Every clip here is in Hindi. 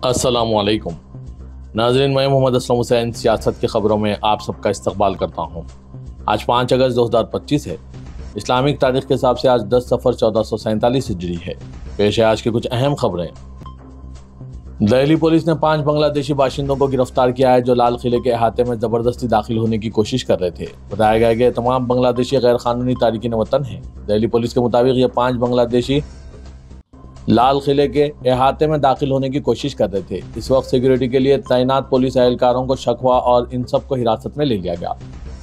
अस्सलामुअलैकुम नाज़रीन, मैं मोहम्मद असलम हुसैन सियासत की ख़बरों में आप सबका इस्तकबाल करता हूँ। आज 5 अगस्त 2025 है। इस्लामिक तारीख के हिसाब से आज 10 सफ़र 1447 हिजरी है। पेश है आज की कुछ अहम खबरें। दिल्ली पुलिस ने 5 बांग्लादेशी बाशिंदों को गिरफ्तार किया है जो लाल किले के अहाते में ज़बरदस्ती दाखिल होने की कोशिश कर रहे थे। बताया गया कि तमाम बांग्लादेशी गैर कानूनी तारिकीन वतन हैं। दिल्ली पुलिस के मुताबिक ये 5 बांग्लादेशी लाल किले के अहाते में दाखिल होने की कोशिश कर रहे थे। इस वक्त सिक्योरिटी के लिए तैनात पुलिस एहलकारों को शक हुआ और इन सबको हिरासत में ले लिया गया।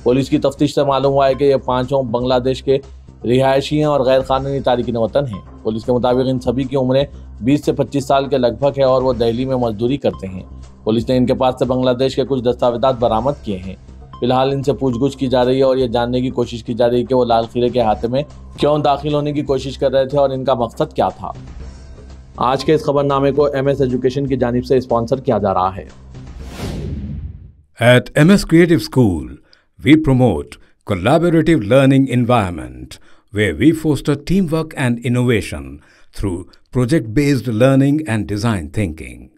पुलिस की तफ्तीश से मालूम हुआ है कि ये पांचों बांग्लादेश के रिहायशी हैं और गैर कानूनी तारिकीन वतन हैं। पुलिस के मुताबिक इन सभी की उम्रें 20 से 25 साल के लगभग है और वो दिल्ली में मजदूरी करते हैं। पुलिस ने इनके पास से बांग्लादेश के कुछ दस्तावेजात बरामद किए हैं। फिलहाल इनसे पूछगछ की जा रही है और ये जानने की कोशिश की जा रही है कि वो लाल किले के अहाते में क्यों दाखिल होने की कोशिश कर रहे थे और इनका मकसद क्या था। आज के इस खबरनामे को MS एजुकेशन की जानिब से स्पॉन्सर किया जा रहा है। At MS Creative School, we promote collaborative learning environment where we foster teamwork and innovation through project-based learning and design thinking.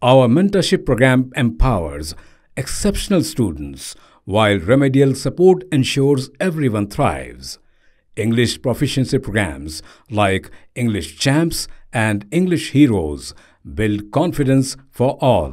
Our mentorship program empowers exceptional students while remedial support ensures everyone thrives. English proficiency programs like English Champs and English Heroes build confidence for all.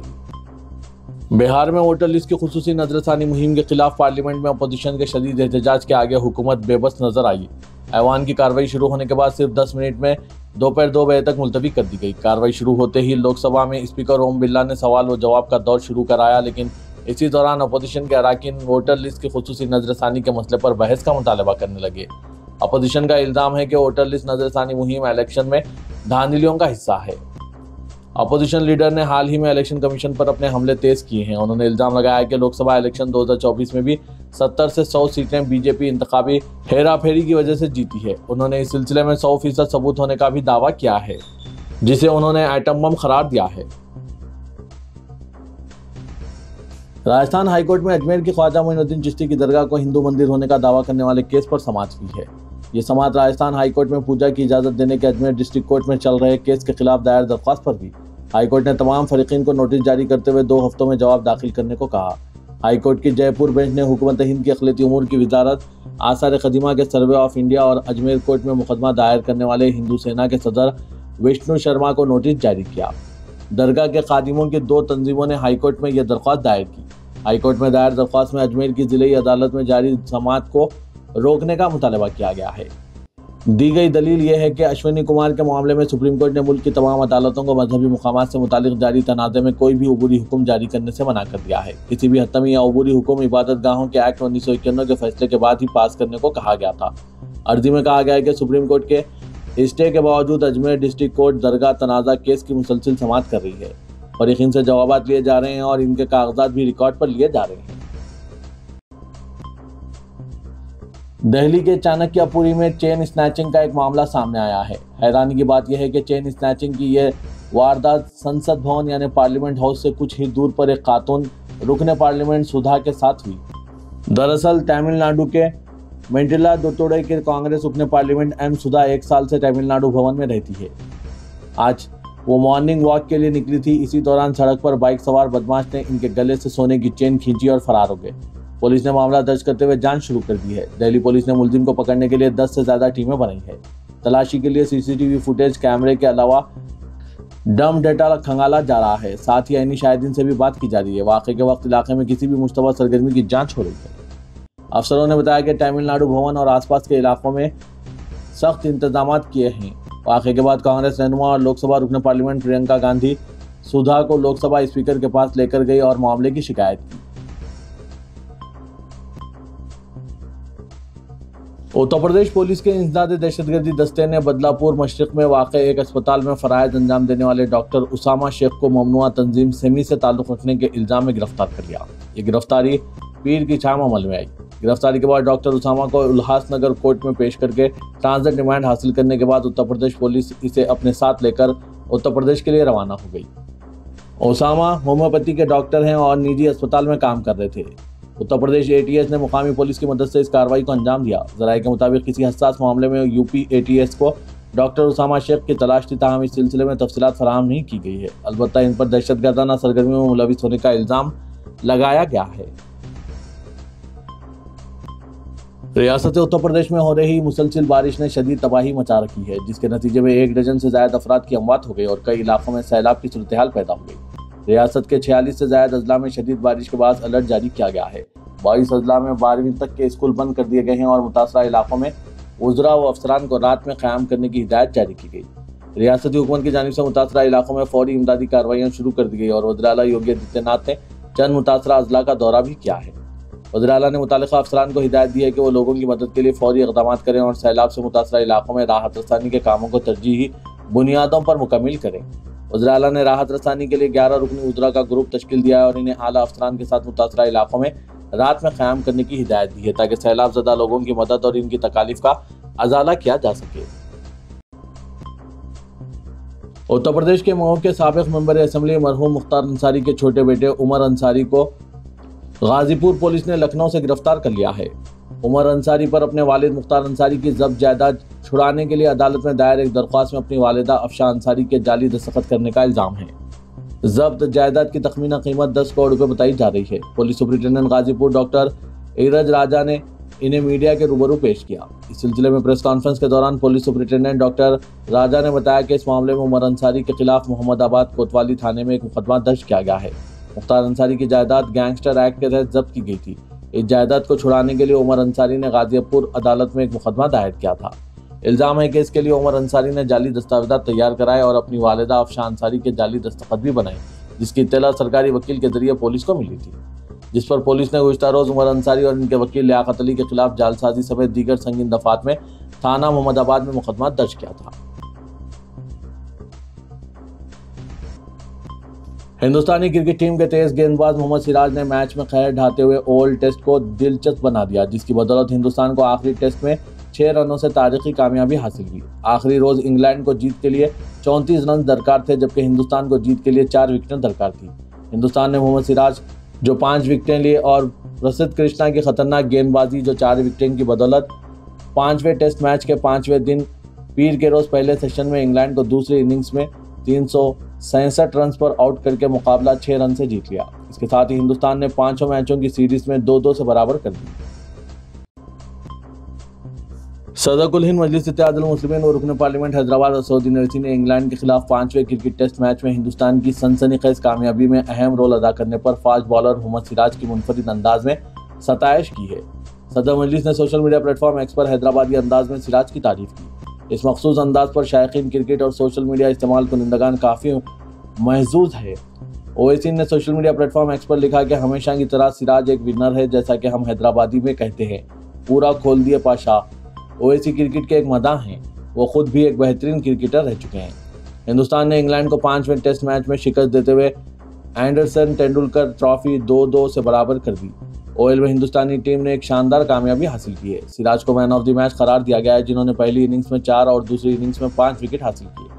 Bihar में वोटर लिस्ट की खुसूसी नजरसानी मुहिम के खिलाफ पार्लियामेंट में अपोजिशन के शदीद एहतजाज के आगे हुकूमत बेबस नजर आई। ऐवान की कार्रवाई शुरू होने के बाद सिर्फ 10 मिनट में दोपहर 2 बजे तक मुलतवी कर दी गई। कार्रवाई शुरू होते ही लोकसभा में स्पीकर ओम बिरला ने सवाल व जवाब का दौर शुरू कराया, लेकिन इसी दौरान अपोजिशन के अराकीन वोटर लिस्ट की खुसूसी नजरसानी के मसले पर बहस का मुतालबा करने लगे। अपोजिशन का इल्जाम है कि वोटर लिस्ट नजरसानी मुहिम इलेक्शन में धांधलियों का हिस्सा है। अपोजिशन लीडर ने हाल ही में इलेक्शन कमीशन पर अपने हमले तेज किए हैं। उन्होंने इल्जाम लगाया कि लोकसभा इलेक्शन 2024 में भी 70 से 100 सीटें बीजेपी इंतखाबी हेराफेरी की वजह से जीती है। उन्होंने इस सिलसिले में 100% सबूत होने का भी दावा किया है, जिसे उन्होंने एटम बम करार दिया है। राजस्थान हाईकोर्ट में अजमेर के ख्वाजा मोइनुद्दीन चिश्ती की दरगाह को हिंदू मंदिर होने का दावा करने वाले केस पर समाअत हुई है। ये समाअत राजस्थान हाईकोर्ट में पूजा की इजाजत देने के अजमेर डिस्ट्रिक्ट कोर्ट में चल रहे केस के खिलाफ दायर दरख्वास्त पर हुई। हाईकोर्ट ने तमाम फरीकीन को नोटिस जारी करते हुए 2 हफ्तों में जवाब दाखिल करने को कहा। हाईकोर्ट की जयपुर बेंच ने हुकूमत हिंद की अक़लियती उमूर की वजारत, आसार क़दीमा के सर्वे ऑफ इंडिया और अजमेर कोर्ट में मुकदमा दायर करने वाले हिंदू सेना के सदर विष्णु शर्मा को नोटिस जारी किया। दरगाह के खादिमों की 2 तंजीमों ने हाईकोर्ट में यह दरख्वास्त दायर की। हाईकोर्ट में दायर दरख्वास्त में अजमेर की जिले अदालत में जारी समाअत को रोकने का मुतालबा किया गया है। दी गई दलील यह है कि अश्विनी कुमार के मामले में सुप्रीम कोर्ट ने मुल्क की तमाम अदालतों को मजहबी मुकामात से मुतालिक जारी तनाज़े में कोई भी अबूरी हुक्म जारी करने से मना कर दिया है। किसी भी हतमी या अबूरी हुक्म इबादत गाहों के एक्ट 1991 के फैसले के बाद ही पास करने को कहा गया था। अर्जी में कहा गया है कि सुप्रीम कोर्ट के स्टे के बावजूद अजमेर डिस्ट्रिक्ट कोर्ट दरगाह तनाज़ा केस की मुसलसल समाअत कर रही है। फरीकीन से जवाबात लिए जा रहे हैं और इनके कागजात भी रिकॉर्ड पर लिए जा रहे हैं। दिल्ली के चाणक्यपुरी में चेन स्नैचिंग का एक मामला सामने आया है। हैरानी की बात यह है कि चेन स्नैचिंग की यह वारदात संसद भवन यानी पार्लियामेंट हाउस से कुछ ही दूर पर एक खातून रुकने पार्लियामेंट सुधा के साथ हुई। दरअसल तमिलनाडु के मेंटिलादुतुरई के कांग्रेस रुकने पार्लियामेंट M सुधा 1 साल से तमिलनाडु भवन में रहती है। आज वो मॉर्निंग वॉक के लिए निकली थी। इसी दौरान सड़क पर बाइक सवार बदमाश ने इनके गले से सोने की चेन खींची और फरार हो गए। पुलिस ने मामला दर्ज करते हुए जांच शुरू कर दी है। दिल्ली पुलिस ने मुलजिम को पकड़ने के लिए 10 से ज्यादा टीमें बनाई है। तलाशी के लिए CCTV फुटेज, कैमरे के अलावा डम डेटा खंगाला जा रहा है। साथ ही ऐनी शाहिदीन से भी बात की जा रही है। वाक़े के वक्त इलाके में किसी भी मुश्तबा सरगर्मी की जाँच हो रही है। अफसरों ने बताया कि तमिलनाडु भवन और आसपास के इलाकों में सख्त इंतजाम किए हैं। वाक़े के बाद कांग्रेस रहनुमा और लोकसभा रुकन पार्लियामेंट प्रियंका गांधी सुधा को लोकसभा स्पीकर के पास लेकर गई और मामले की शिकायत की। उत्तर प्रदेश पुलिस के इंसदाद दहशतगर्दी दस्ते ने बदलापुर मशरिक में वाक़ एक अस्पताल में फ़राइज़ अंजाम देने वाले डॉक्टर उसामा शेख को ममनुआ तंजीम सेमी से ताल्लुक़ रखने के इल्ज़ाम में गिरफ्तार कर लिया। ये गिरफ्तारी पीर की शाम अमल में आई। गिरफ्तारी के बाद डॉक्टर उसामा को उल्हासनगर कोर्ट में पेश करके ट्रांजिट रिमांड हासिल करने के बाद उत्तर प्रदेश पुलिस इसे अपने साथ लेकर उत्तर प्रदेश के लिए रवाना हो गई। उसामा होम्योपैथी के डॉक्टर हैं और निजी अस्पताल में काम कर रहे थे। उत्तर प्रदेश ATS ने मुकामी पुलिस की मदद से इस कार्रवाई को अंजाम दिया। ज़राए के मुताबिक किसी हसास मामले में UP ATS को डॉक्टर उसामा शेख की तलाश थी, ताहम इस सिलसिले में तफसीलात फराहम नहीं की गई है। अलबत्ता इन पर दहशतगर्दाना सरगर्मियों में मुलविस होने का इल्जाम लगाया गया है। रियासत उत्तर प्रदेश में हो रही मुसलसल बारिश ने शदीद तबाही मचा रखी है, जिसके नतीजे में 1 डजन से ज्यादा अफराद की अमवात हो गई और कई इलाकों में सैलाब की सूरत हाल पैदा हो गई। रियासत के 46 से ज्यादा अजला में शदीद बारिश के बाद अलर्ट जारी किया गया है। 22 अजला में 12वीं तक के स्कूल बंद कर दिए गए हैं और मुतासरा इलाकों में उजरा व अफसरान को रात में क़याम करने की हिदायत जारी की गई। रियासती हुकूमत की जानिब से मुतासरा इलाकों में फौरी इमदादी कार्रवाइयाँ शुरू कर दी गई और वज़ीर आला योगी आदित्यनाथ ने चंद मुतासरा अजला का दौरा भी किया है। वज़ीर आला ने मुतालिका अफसरान को हिदायत दी है कि वो लोगों की मदद के लिए फौरी इक़दाम करें और सैलाब से मुतासरा इलाकों में राहत रसानी के कामों को तरजीही बुनियादों पर मुकम्मिल करें। वज़ीर आला ने राहत रसानी के लिए 11 रुकनी उजरा का ग्रुप तश्कील दिया है और इन्हें आला अफसरान के साथ मुतासरा इलाकों में रात में क़याम करने की हिदायत दी है ताकि सैलाब ज़दा लोगों की मदद और इनकी तकालीफ का अजाला किया जा सके। उत्तर प्रदेश के मऊ के साबिक़ मेंबर असेंबली मरहूम मुख्तार अंसारी के छोटे बेटे उमर अंसारी को गाजीपुर पुलिस ने लखनऊ से गिरफ्तार कर लिया है। उमर अंसारी पर अपने वालिद मुख्तार अंसारी की जब्त जायदाद छुड़ाने के लिए अदालत में दायर एक दरख्वास्त में अपनी वालिदा अफशा अंसारी के जाली दस्तखत करने का इल्जाम है। जब्त जायदाद की तखमीना कीमत 10 करोड़ रुपए बताई जा रही है। पुलिस सुपरिटेंडेंट गाजीपुर डॉक्टर इरज राजा ने इन्हें मीडिया के रूबरू पेश किया। इस सिलसिले में प्रेस कॉन्फ्रेंस के दौरान पुलिस सुपरिटेंडेंट डॉक्टर राजा ने बताया कि इस मामले में उमर अंसारी के खिलाफ मोहम्मदाबाद कोतवाली थाने में एक मुकदमा दर्ज किया गया है। मुख्तार अंसारी की जायदाद गैंगस्टर एक्ट के तहत जब्त की गई थी। इस जायदाद को छुड़ाने के लिए उमर अंसारी ने गाजियापुर अदालत में एक मुकदमा दायर किया था। इल्जाम है कि इसके लिए उमर अंसारी ने जाली दस्तावेजात तैयार कराए और अपनी वालिदा अफशा अंसारी के जाली दस्तखत भी बनाए, जिसकी इत्तला सरकारी वकील के जरिए पुलिस को मिली थी, जिस पर पुलिस ने गुज़िश्ता रोज उमर अंसारी और इनके वकील लियाकत अली के खिलाफ जालसाजी समेत दीगर संगीन दफात में थाना मोहम्मदाबाद में मुकदमा दर्ज किया था। हिंदुस्तानी क्रिकेट टीम के तेज गेंदबाज मोहम्मद सिराज ने मैच में खैर ढाते हुए ओवल टेस्ट को दिलचस्प बना दिया, जिसकी बदौलत हिंदुस्तान को आखिरी टेस्ट में 6 रनों से तारीखी कामयाबी हासिल हुई। आखिरी रोज इंग्लैंड को जीत के लिए 34 रन दरकार थे, जबकि हिंदुस्तान को जीत के लिए 4 विकेटें दरकार थी। हिंदुस्तान ने मोहम्मद सिराज जो 5 विकेटें लिए और प्रसिद्ध कृष्णा की खतरनाक गेंदबाजी जो 4 विकेटें की बदौलत 5वें टेस्ट मैच के 5वें दिन पीर के रोज पहले सेशन में इंग्लैंड को दूसरी इनिंग्स में 367 रन पर आउट करके मुकाबला 6 रन से जीत लिया। इसके साथ ही हिंदुस्तान ने 5 मैचों की सीरीज में 2-2 से बराबर कर दी। सदर कुल हिंद मजलिस इत्तेहादुल मुस्लिमीन और रुकन पार्लियामेंट हैदराबाद असदुद्दीन ओवैसी ने इंग्लैंड के खिलाफ 5वें क्रिकेट टेस्ट मैच में हिंदुस्तान की सनसनीखेज कामयाबी में अहम रोल अदा करने पर फास्ट बॉलर मोहम्मद सिराज की मुनफरिद अंदाज में सताइश की है। सदर मजलिस ने सोशल मीडिया प्लेटफॉर्म एक्स पर हैदराबादी अंदाज में सिराज की तारीफ की। इस मखसूस अंदाज पर शायकीन क्रिकेट और सोशल मीडिया इस्तेमाल कुनिंदगान काफ़ी महजूज है। ओवैसी ने सोशल मीडिया प्लेटफॉर्म एक्स पर लिखा कि हमेशा की तरह सिराज एक विनर है, जैसा कि हम हैदराबादी में कहते हैं, पूरा खोल दिए पाशा। ओवैसी क्रिकेट के एक मदाह हैं, वो खुद भी एक बेहतरीन क्रिकेटर रह चुके हैं। हिंदुस्तान ने इंग्लैंड को 5वें टेस्ट मैच में शिकस्त देते हुए एंडरसन तेंदुलकर ट्रॉफी 2-2 से बराबर कर दी। ओवल में हिंदुस्तानी टीम ने एक शानदार कामयाबी हासिल की है। सिराज को मैन ऑफ द मैच करार दिया गया है, जिन्होंने पहली इनिंग्स में 4 और दूसरी इनिंग्स में 5 विकेट हासिल किए।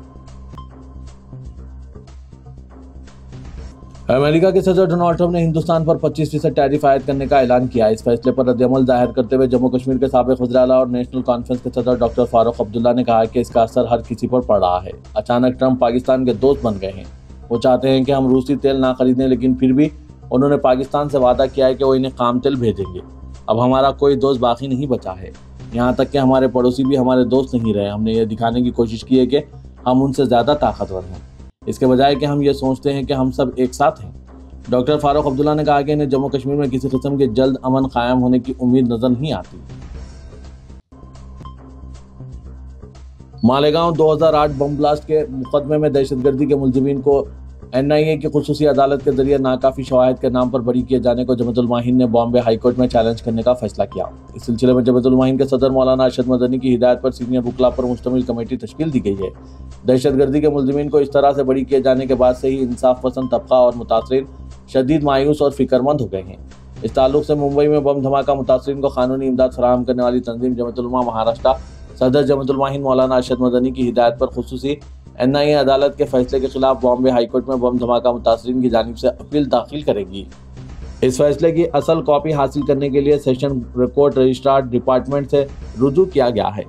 अमेरिका के सदर डोनाल्ड ट्रंप ने हिंदुस्तान पर 25% टैरिफ आयद करने का ऐलान किया। इस फैसले पर रद्द-ए-अमल जाहिर करते हुए जम्मू कश्मीर के साबिक़ वज़ीर आला और नेशनल कॉन्फ्रेंस के सदर डॉक्टर फारूक अब्दुल्ला ने कहा कि इसका असर हर किसी पर पड़ रहा है। अचानक ट्रंप पाकिस्तान के दोस्त बन गए हैं। वो चाहते हैं कि हम रूसी तेल ना खरीदें, लेकिन फिर भी उन्होंने पाकिस्तान से वादा किया है कि वो इन्हें काम तेल भेजेंगे। अब हमारा कोई दोस्त बाकी नहीं बचा है, यहाँ तक कि हमारे पड़ोसी भी हमारे दोस्त नहीं रहे। हमने ये दिखाने की कोशिश की है कि हम उनसे ज़्यादा ताकतवर हैं, इसके बजाय कि हम ये सोचते हैं कि हम सब एक साथ हैं। डॉक्टर फारूक अब्दुल्ला ने कहा कि इन्हें जम्मू कश्मीर में किसी किस्म के जल्द अमन कायम होने की उम्मीद नजर नहीं आती। मालेगांव 2008 बम ब्लास्ट के मुकदमे में दहशतगर्दी के मुलजिमीन को NIA की खुसूसी अदालत के जरिए नाकाफी शवाहिद के नाम पर बरी किए जाने को जमात उल माहिन ने बॉम्बे हाई कोर्ट में चैलेंज करने का फैसला किया। इस सिलसिले में जमात उल माहिन के सदर मौलाना अरशद मदनी की हिदायत पर सीनियर वकला पर मुश्तमिल कमेटी तश्कील दी गई है। दहशतगर्दी के मुलजिमीन को इस तरह से बरी किए जाने के बाद से ही इंसाफ पसंद तबका और मुतासरीन शदीद मायूस और फिक्रमंद हो गए हैं। इस ताल्लुक से मुंबई में बम धमाका मुतासरीन को कानूनी इमदाद फराहम करने वाली तंजीम जमात उल उलमा महाराष्ट्र सदर जमात उल माहिन मौलाना अरशद मदनी की हिदायत पर खुसूसी NIA अदालत के फैसले के खिलाफ बॉम्बे हाईकोर्ट में बम धमाका मुतासरीन की जानिब से अपील दाखिल करेगी। इस फैसले की असल कॉपी हासिल करने के लिए सेशन कोर्ट रजिस्ट्रार डिपार्टमेंट से रुजू किया गया है।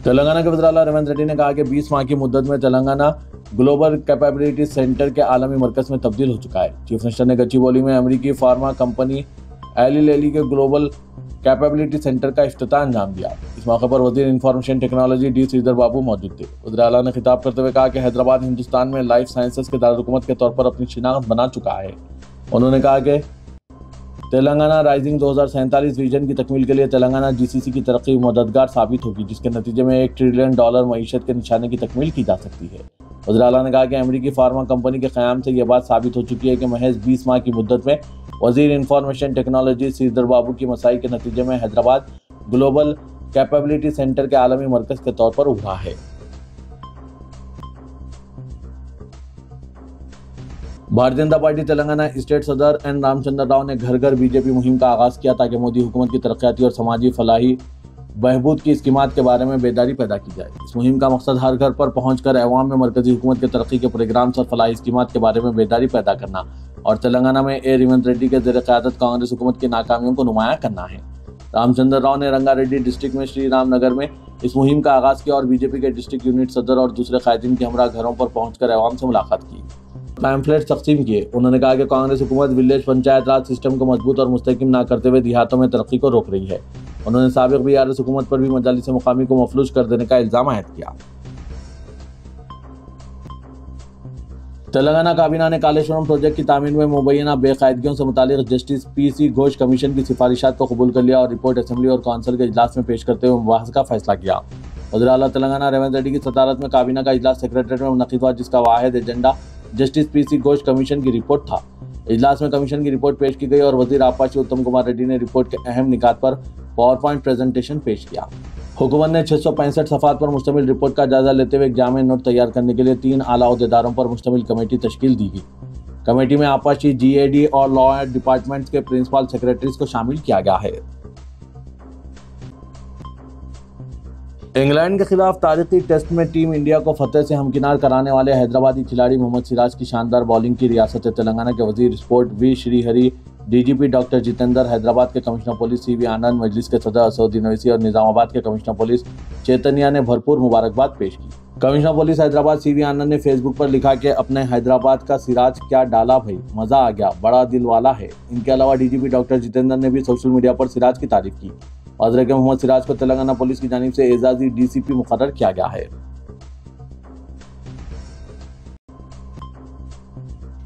तेलंगाना के वज़ीर-ए-आला रेवंत रेड्डी ने कहा कि 20 माह की मुद्दत में तेलंगाना ग्लोबल कैपेबिलिटी सेंटर के आलमी मरकज में तब्दील हो चुका है। चीफ मिनिस्टर ने गच्चीबोली में अमेरिकी फार्मा कंपनी एली लिली के ग्लोबल कैपेबिलिटी सेंटर का इफ्तिताह अंजाम दिया। इस मौके पर वजीर इंफॉर्मेशन टेक्नोलॉजी डी श्रीधर बाबू मौजूद थे। वज़ीर-ए-आला ने खिताब करते हुए कहा कि हैदराबाद हिंदुस्तान में लाइफ साइंसेज के दारुल-हुकूमत के तौर पर अपनी शिनाख्त बना चुका है। उन्होंने कहा कि तेलंगाना राइजिंग 2047 विजन की तकमील के लिए तेलंगाना जीसीसी की तरक्की मददगार साबित होगी, जिसके नतीजे में $1 ट्रिलियन मईशत के निशाने की तकमील की जा सकती है। वज़ीर-ए-आला ने कहा कि अमेरिकी फार्मा कंपनी के क़याम से यह बात साबित हो चुकी है कि महज 20 माह की मुद्दत में वजीर इंफॉर्मेशन टेक्नोलॉजी श्रीधर बाबू की मसाई के नतीजे में हैदराबाद ग्लोबल कैपेबिलिटी सेंटर के आलमी मरकज के तौर पर उभरा है। भारतीय जनता पार्टी तेलंगाना स्टेट सदर एन रामचंद्र राव ने घर घर बीजेपी मुहिम का आगाज किया ताकि मोदी हुकूमत की तरक्याती और समाजी फलाही बहबूद की स्कीमात के बारे में बेदारी पैदा की जाए। इस मुहिम का मकसद हर घर पर पहुंचकर अवाम में मरकजी हुकूमत के तरक्की के प्रोग्राम और फलाही स्कीमात के बारे में बेदारी पैदा करना और तेलंगाना में रेवंत रेड्डी के ज़ेर क़यादत कांग्रेस हुकूमत की नाकामियों को नुमायां करना है। रामचंद्र राव ने रंगारेड्डी डिस्ट्रिक्ट में श्री राम नगर में इस मुहिम का आगाज किया और बीजेपी के डिस्ट्रिक्ट यूनिट सदर और दूसरे कायदीन के हमरा घरों पर पहुंचकर अवाम से मुलाकात की, पैम्फलेट तकसीम किए। उन्होंने कहा कि कांग्रेस हुकूमत विलेज पंचायत राज सिस्टम को मजबूत और मुस्तहकम न करते हुए देहातों में तरक्की को रोक रही है। उन्होंने साबिक बीआरएस हुकूमत पर भी मजालिस मुकामी को मफलूज कर देने का इल्जाम आयद किया। तेलंगाना काबीना ने कालेश्वरम प्रोजेक्ट की तामीर में मुबैना बेकायदगियों से मुतालिक जस्टिस पीसी घोष कमीशन की सिफारिशात को कबूल कर लिया और रिपोर्ट असेंबली और काउंसिल के इजलास में पेश करते हुए मुबाहस का फैसला किया। वज़ीर-ए-आला तेलंगाना रेवंत रेड्डी की सदारत में काबीना का इजलास सेक्रेटरीट में मुनक़िद हुआ, जिसका वाहिद agenda justice PC Ghosh commission की रिपोर्ट था। इजलास में कमीशन की रिपोर्ट पेश की गई और वजीर आपाशी उत्तम कुमार रेड्डी ने रिपोर्ट के अहम निकात पर पावर पॉइंट प्रेजेंटेशन पेश किया। हुकूमत ने 665 सफ़ात पर मुश्तमिल रिपोर्ट का जायजा लेते हुए एक जामे नोट तैयार करने के लिए 3 आला अहदेदारों पर मुश्तमिल कमेटी तश्कील दी गई। कमेटी में आपाशी, जीएडी और लॉ एंड डिपार्टमेंट्स के प्रिंसिपल सेक्रेटरीज को शामिल किया गया है। इंग्लैंड के खिलाफ तारीखी टेस्ट में टीम इंडिया को फतेह से हमकिनार कराने वाले हैदराबादी खिलाड़ी मोहम्मद सिराज की शानदार बॉलिंग की रियासत तेलंगाना के वजीर sport V Srihari, DGP doctor Jitendra, Hyderabad के commissioner police C V Anand, Majlis के सदर असदुद्दीन ओवैसी और निजामाबाद के कमिश्नर पुलिस चैतन्या ने भरपूर मुबारकबाद पेश की। कमिश्नर पुलिस हैदराबाद सीवी आनंद ने फेसबुक पर लिखा कि अपने हैदराबाद का सिराज क्या डाला भाई, मजा आ गया, बड़ा दिल वाला है। इनके अलावा डीजीपी डॉक्टर जितेंद्र ने भी सोशल मीडिया पर सिराज की तारीफ की। हजरत मोहम्मद सिराज को तेलंगाना पुलिस की जानिब से एजाजी डीसीपी मुकर्रर किया गया है।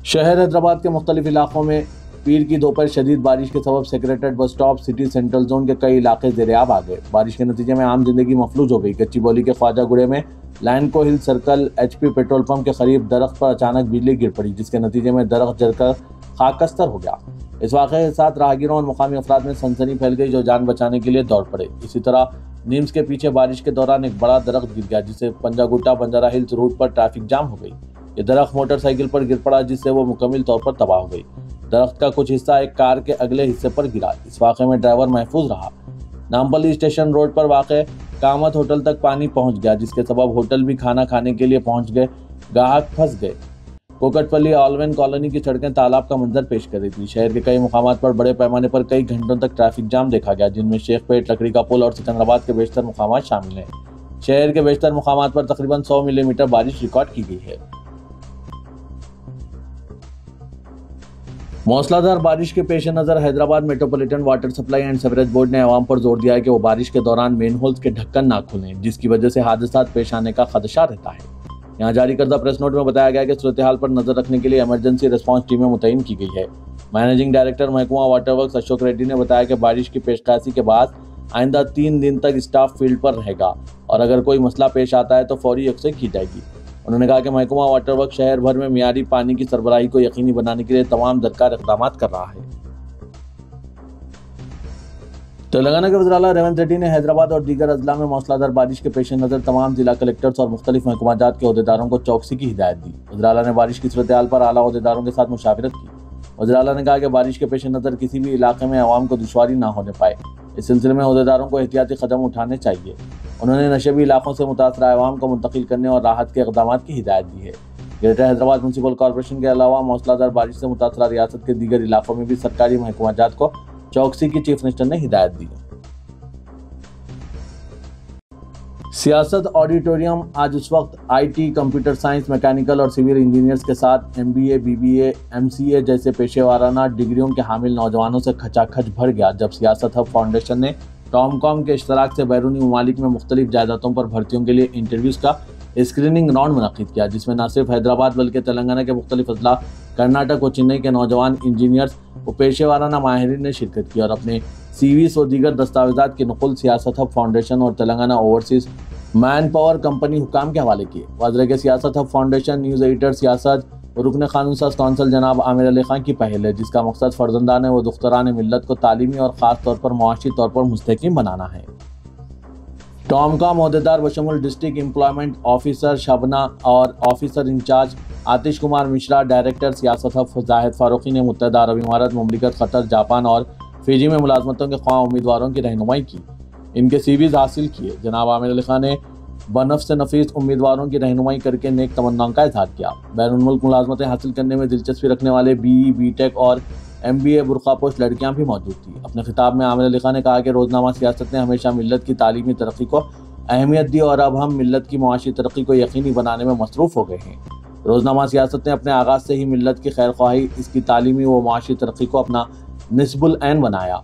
शहर हैदराबाद के मुख्तलिफ इलाकों में पीर की दोपहर शदीद बारिश के सबब secretariat bus stop, city central zone के कई इलाके ज़ेर-ए-आब आ गए। बारिश के नतीजे में आम जिंदगी मफलूज हो गई। गच्चीबोली के ख्वाजागुड़े में लैंडको हिल सर्कल एचपी पेट्रोल पंप के करीब दरख्त पर अचानक बिजली गिर पड़ी, जिसके नतीजे में दरख्त जलकर खाकस्तर हो गया। इस वाक़े के साथ राहगीरों और मुकामी अफराद में सनसनी फैल गई, जो जान बचाने के लिए दौड़ पड़े। इसी तरह नीम्स के पीछे बारिश के दौरान एक बड़ा दरख्त गिर गया, जिससे पंजागुट्टा बंजारा हिल्स रूट पर ट्रैफिक जाम हो गई। ये दरख्त मोटरसाइकिल पर गिर पड़ा, जिससे वो मुकम्मल तौर पर तबाह हो गई। दरख्त का कुछ हिस्सा एक कार के अगले हिस्से पर गिरा। इस वाक़े में ड्राइवर महफूज रहा। नामपल्ली स्टेशन रोड पर वाक़े कामत होटल तक पानी पहुंच गया, जिसके सबब होटल भी खाना खाने के लिए पहुंच गए, ग्राहक फंस गए। कोकटपल्ली ऑलवेन कॉलोनी की सड़कें तालाब का मंजर पेश कर रही थी। शहर के कई मुकामात पर बड़े पैमाने पर कई घंटों तक ट्रैफिक जाम देखा गया, जिनमें शेखपेट, लकड़ी का पुल और सिकंदराबाद के बेशतर मुकामात शामिल हैं। शहर के बेशतर मुकामात पर तकरीबन 100 मिलीमीटर बारिश रिकॉर्ड की गई है। मौसलाधार बारिश के पेश नज़र Hyderabad metropolitan water supply and sewerage board ने अवाम पर जोर दिया है कि वो बारिश के दौरान मेन होल्स के ढक्कन ना खोलें, जिसकी वजह से हादसा पेश आने का खदशा रहता है। यहाँ जारी करदा प्रेस नोट में बताया गया कि सूरत हाल पर नजर रखने के लिए इमरजेंसी रिस्पांस टीमें मुतय्यन की गई है। मैनेजिंग डायरेक्टर महकमा वाटर वर्क्स अशोक रेड्डी ने बताया कि बारिश की पेशकशी के बाद आइंदा 3 दिन तक स्टाफ फील्ड पर रहेगा और अगर कोई मसला पेश आता है तो फौरी एक्शन की जाएगी। उन्होंने कहा कि महकमा वाटर वर्क्स शहर भर में मियारी पानी की सरबराही को यकीनी बनाने के लिए तमाम दरकार इक़दाम कर रहा है। तेलंगाना के वज़ीर-ए-आला रेवंत रेड्डी ने हैदराबाद और दीगर अजला में मौसलाधार बारिश के पेश नज़र तमाम जिला कलेक्टर्स और मुख्तलिफ महकमाजात के अहदेदारों को चौकसी की हिदायत दी। वज़ीर-ए-आला ने बारिश की सूरत हाल पर आला अहदेदारों के साथ मुशावरत की। वज़ीर-ए-आला ने कहा कि बारिश के पेश नज़र किसी भी इलाके में आवाम को दुश्वारी ना होने पाए, इस सिलसिले में अहदेदारों को एहतियाती कदम उठाने चाहिए। उन्होंने नशेबी इलाकों से मुतासरा आवाम को मुंतकिल करने और राहत के इक़दाम की हिदायत दी है। ग्रेटर हैदराबाद म्यूनसिपल कॉरपोरेशन के अलावा मौसलाधार बारिश से मुतासरा रियासत के दीगर इलाकों में भी सरकारी महकमाजात को चौकसी की चीफ मिनिस्टर ने हिदायत दी। सियासत ऑडिटोरियम आज उस वक्त आईटी, कंप्यूटर साइंस, मैकेनिकल और सिविल इंजीनियर्स के साथ एमबीए, बीबीए, एमसीए जैसे पेशेवाराना डिग्रियों के हामिल नौजवानों से खचाखच भर गया जब सियासत हब फाउंडेशन ने टॉमकॉम के इश्तराक से बैरूनी ममालिक में मुख्तलिफ जायदादों पर भर्तियों के लिए इंटरव्यूज़ का स्क्रीनिंग राउंड मुनक़िद किया, जिसमें न सिर्फ हैदराबाद बल्कि तेलंगाना के मुख्तलिफ अजला, कर्नाटक और चेन्नई के नौजवान इंजीनियर्स व पेशेवाराना माहिरीन ने शिरकत की और अपने सीवीज़ और दीगर दस्तावेजात की नकुल सियासत हब फाउंडेशन और Telangana overseas man power company हुकाम के हवाले किए। वज़ीर के सियासत हब फाउंडेशन न्यूज़ एडिटर सियासत और रुकन कानून साज कौंसल जनाब आमिर अली खान की पहल है, जिसका मकसद फर्जंदान व दुख्तरान मिल्लत को तालीमी और ख़ास तौर पर मुआशी तौर पर मुस्तहकीम बनाना है। टॉमकॉम अहदेदार बशमुल डिस्ट्रिक्ट एम्प्लॉयमेंट ऑफिसर शबना और ऑफिसर इंचार्ज आतिश कुमार मिश्रा, डायरेक्टर सियासत हब जाहिद फारूकी ने मुत्तहदा अरब इमारात, मुमलिकत, कतर, जापान और फिजी में मुलाजमतों के ख्वाह उम्मीदवारों की रहनुमाई की, इनके सीवीज़ हासिल किए। जनाब आमिर अली खान ने बनफ़ से नफीस उम्मीदवारों की रहनुमाई करके नेक तमन्नाओं का इजहार किया। बैरून मुल्क मुलाजमतें हासिल करने में दिलचस्पी रखने वाले बीई, बीटेक और एमबीए बुरखापोश लड़कियां भी मौजूद थी। अपने खिताब में आमिर अली खान ने कहा कि रोज़नामा सियासत ने हमेशा मिल्लत की तालीमी तरक्की को अहमियत दी और अब हम मिल्लत की मुआशी तरक्की को यकीनी बनाने में मसरूफ़ हो गए हैं। रोज़नामा सियासत ने अपने आगाज़ से ही मिल्लत की खैर ख्वाही, इसकी तालीमी व मुआशी तरक्की को अपना निस्बुल ऐन बनाया।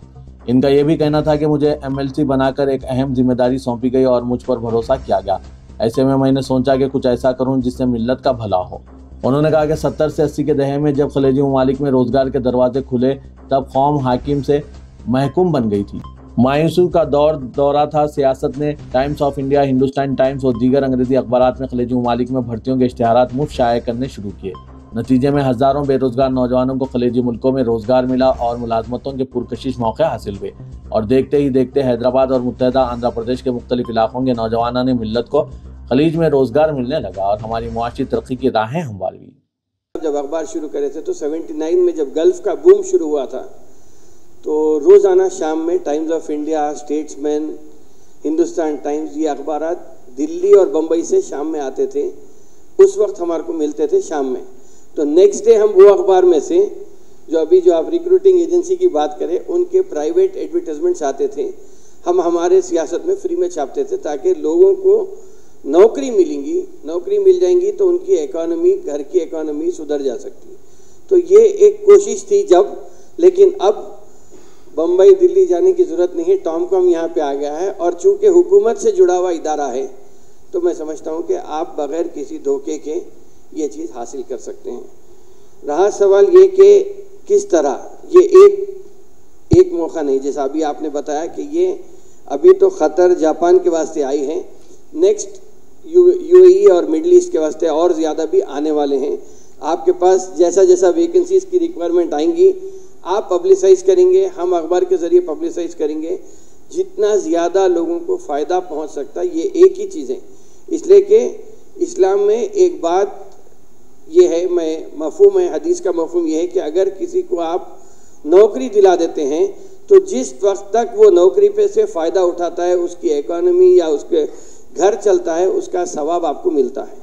इनका यह भी कहना था कि मुझे एमएलसी बनाकर एक अहम जिम्मेदारी सौंपी गई और मुझ पर भरोसा किया गया। ऐसे में मैंने सोचा कि कुछ ऐसा करूं जिससे मिल्लत का भला हो। उन्होंने कहा कि 70 से 80 के दहे में जब खलीजी ममालिक में रोज़गार के दरवाजे खुले तब कौम हाकिम से महकूम बन गई थी। मायूसी का दौरा था। सियासत ने times of India, Hindustan times और दीगर अंग्रेजी अखबारात में खलीजी ममालिक में भर्तियों के इश्तिहारात मुफ्त शाये करने शुरू किए। नतीजे में हज़ारों बेरोज़गार नौजवानों को खलीजी मुल्कों में रोज़गार मिला और मुलाजमतों के पुरकशिश मौके हासिल हुए और देखते ही देखते हैदराबाद और मुत्तहदा आंध्र प्रदेश के मुख्तलिफ इलाकों के नौजवानों ने मिल्लत को खलीज में रोज़गार मिलने लगा और हमारी मुआशी तरक्की की राहें हमवार हुई। जब अखबार शुरू करे थे तो 79 में जब गल्फ़ का बूम शुरू हुआ था तो रोज़ाना शाम में times of India, statesman, Hindustan times, ये अखबारात दिल्ली और बम्बई से शाम में आते थे। उस वक्त हमारे को मिलते थे शाम में। तो नेक्स्ट डे हम वो अखबार में से जो आप रिक्रूटिंग एजेंसी की बात करें, उनके प्राइवेट एडवर्टाइजमेंट्स आते थे, हम हमारे सियासत में फ्री में छापते थे ताकि लोगों को नौकरी मिल जाएंगी तो उनकी इकोनॉमी, घर की इकोनॉमी सुधर जा सकती। तो ये एक कोशिश थी जब, लेकिन अब बम्बई, दिल्ली जाने की ज़रूरत नहीं है। टॉमकॉम यहाँ पे आ गया है और चूँकि हुकूमत से जुड़ा हुआ इदारा है तो मैं समझता हूँ कि आप बग़ैर किसी धोखे के ये चीज़ हासिल कर सकते हैं। रहा सवाल ये कि किस तरह, ये एक मौका नहीं, जैसा अभी आपने बताया कि ये अभी तो क़तर, जापान के वास्ते आई हैं, नेक्स्ट यूएई और मिडल ईस्ट के वास्ते और ज़्यादा भी आने वाले हैं। आपके पास जैसा जैसा वैकेंसीज़ की रिक्वायरमेंट आएंगी आप पब्लिसाइज़ करेंगे, हम अखबार के ज़रिए पब्लिसाइज़ करेंगे, जितना ज़्यादा लोगों को फ़ायदा पहुंच सकता है। ये एक ही चीज़ है, इसलिए कि इस्लाम में एक बात ये है, मफ़हूम है, हदीस का मफ़हूम ये है कि अगर किसी को आप नौकरी दिला देते हैं तो जिस वक्त तक वो नौकरी पे से फ़ायदा उठाता है, उसकी इकोनॉमी या उसके घर चलता है, उसका सवाब आपको मिलता है।